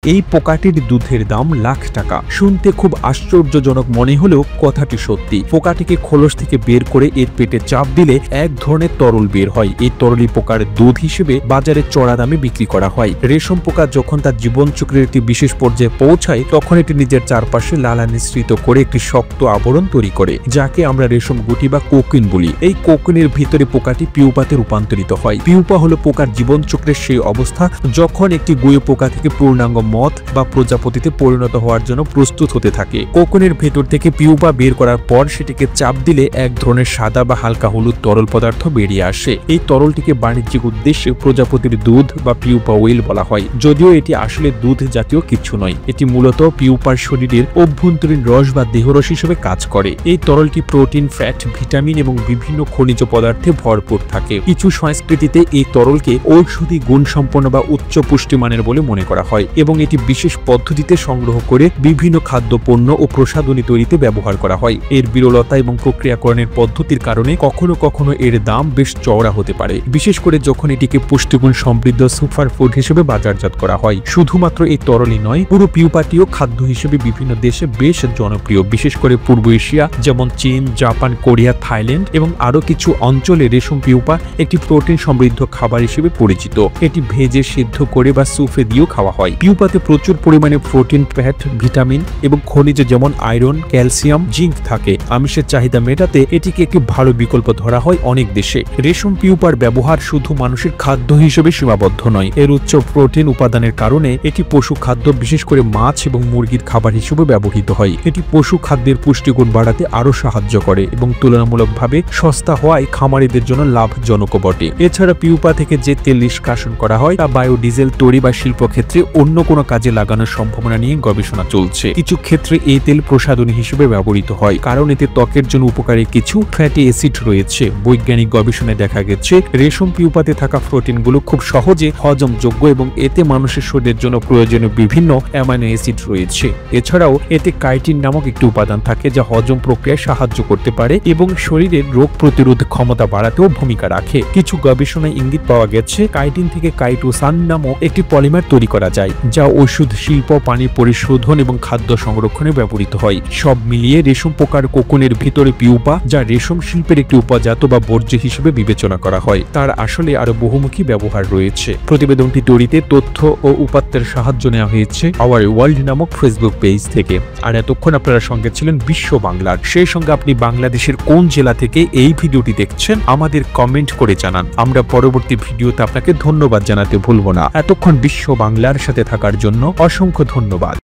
এই পোকাটির দুধের দাম লাখ টাকা। শুনতে খুব আশ্চর্যজনক মনে হলেও কথাটি সত্যি। পোকাটিকে খোলস থেকে বের করে এর পেটে চাপ দিলে এক ধরনের তরল বের হয়। এই তরলই পোকার দুধ হিসেবে বাজারে চড়া দামে বিক্রি করা হয়। রেশম পোকা যখন তার জীবনচক্রের একটি বিশেষ পর্যায়ে পৌঁছায় তখন এটি নিজের চারপাশে লালা নিঃসৃত করে একটি শক্ত আবরণ তৈরি করে, যাকে আমরা রেশম গুটি বা কোকুন বলি। এই কোকুনের ভিতরে পোকাটি পিউপাতে রূপান্তরিত হয়। পিউপা হলো পোকার জীবনচক্রের সেই অবস্থা যখন একটি গুয়ে পোকা থেকে পূর্ণাঙ্গ মথ বা প্রজাপতিতে পরিণত হওয়ার জন্য প্রস্তুত হতে থাকে। কোকুনের ভেতর থেকে পিউপা বের করার পর সেটিকে চাপ দিলে এক ধরনের সাদা বা হালকা হলুদ তরল পদার্থ বেরিয়ে আসে। এই তরলটিকে বাণিজ্যিক উদ্দেশ্যে প্রজাপতির দুধ বা পিউপা ওয়েল বলা হয়, যদিও এটি আসলে দুধ জাতীয় কিছু নয়। এটি মূলত পিউপার শরীরের অভ্যন্তরীণ রস বা দেহরস হিসেবে কাজ করে। এই তরলটি প্রোটিন, ফ্যাট, ভিটামিন এবং বিভিন্ন খনিজ পদার্থে ভরপুর থাকে। কিছু সংস্কৃতিতে এই তরলকে ঔষধি গুণসম্পন্ন বা উচ্চ পুষ্টিমানের বলে মনে করা হয় এবং এটি বিশেষ পদ্ধতিতে সংগ্রহ করে বিভিন্ন খাদ্যপণ্য ও প্রসাধনী তৈরিতে ব্যবহার করা হয়। এর বিরলতা এবং প্রক্রিয়াকরণের পদ্ধতির কারণে কখনো কখনো এর দাম বেশ চওড়া হতে পারে, বিশেষ করে যখন এটিকে পুষ্টিগুণ সমৃদ্ধ সুপার ফুড হিসেবে বাজারজাত করা হয়। শুধুমাত্র এই তরলই নয়, পুরো পিউপাটিও খাদ্য হিসেবে বিভিন্ন দেশে বেশ জনপ্রিয়, বিশেষ করে পূর্ব এশিয়া যেমন চীন, জাপান, কোরিয়া, থাইল্যান্ড এবং আরো কিছু অঞ্চলে রেশম পিউপা একটি প্রোটিন সমৃদ্ধ খাবার হিসেবে পরিচিত। এটি ভেজে, সিদ্ধ করে বা সুপে দিয়েও খাওয়া হয়। পিউপাতে প্রচুর পরিমাণে প্রোটিন, ফ্যাট, ভিটামিন এবং খনিজ যেমন আয়রন, ক্যালসিয়াম, জিঙ্ক থাকে। আমিষের চাহিদা মেটাতে এটিকে একটি ভালো বিকল্প ধরা হয় অনেক দেশে। রেশম পিউপার ব্যবহার শুধু মানুষের খাদ্য হিসেবে সীমাবদ্ধ নয়। এর উচ্চ প্রোটিন উপাদানের কারণে এটি পশু খাদ্য, বিশেষ করে মাছ এবং মুরগির খাবার হিসেবে ব্যবহৃত হয়। এটি পশু খাদ্যের পুষ্টিগুণ বাড়াতে আরো সাহায্য করে এবং তুলনামূলকভাবে সস্তা হওয়ায় খামারিদের জন্য লাভজনক বটে। এছাড়া পিউপা থেকে যে তেল নিষ্কাশন করা হয় তা বায়োডিজেল তৈরি বা শিল্পক্ষেত্রে অন্য কোনো কাজে লাগানোর সম্ভাবনা নিয়ে গবেষণা চলছে। কিছু ক্ষেত্রে এই তেল প্রসাধনী হিসেবে ব্যবহৃত হয়, কারণ এতে ত্বকের জন্য উপকারী কিছু ফ্যাটি অ্যাসিড রয়েছে। বৈজ্ঞানিক গবেষণায় দেখা গেছে রেশম পিউপাতে থাকা প্রোটিনগুলো খুব সহজে হজমযোগ্য এবং এতে মানুষের শরীরের জন্য প্রয়োজনীয় বিভিন্ন অ্যামাইনো অ্যাসিড রয়েছে। এছাড়াও এতে কাইটিন নামক একটি উপাদান থাকে যা হজম প্রক্রিয়ায় সাহায্য করতে পারে এবং শরীরের রোগ প্রতিরোধ ক্ষমতা বাড়াতেও ভূমিকা রাখে। কিছু গবেষণায় ইঙ্গিত পাওয়া গেছে কাইটিন থেকে কাইটোসান নামক একটি পলিমার তৈরি করা যায়, যা ওষুধ শিল্প, পানি পরিশোধন এবং খাদ্য সংরক্ষণে ব্যবহৃত হয়। সব মিলিয়ে রেশম পোকার কোকুনের ভিতরে পিউপা, যা রেশম শিল্পের একটি উপজাত বা বর্জ্য হিসেবে বিবেচনা করা হয়, তার আসলে আরো বহুমুখী ব্যবহার রয়েছে। প্রতিবেদনটি তৈরিতে তথ্য ও উপাত্তের সাহায্য নেওয়া হয়েছে আওয়ার ওয়ার্ল্ড নামক ফেসবুক পেজ থেকে। আর এতক্ষণ আপনারা সঙ্গে ছিলেন বিশ্ব বাংলার। সেই সঙ্গে আপনি বাংলাদেশের কোন জেলা থেকে এই ভিডিওটি দেখছেন আমাদের কমেন্ট করে জানান। আমরা পরবর্তী ভিডিওতে আপনাকে ধন্যবাদ জানাতে ভুলব না। এতক্ষণ বিশ্ব বাংলার সাথে থাকার জন্য অসংখ্য ধন্যবাদ।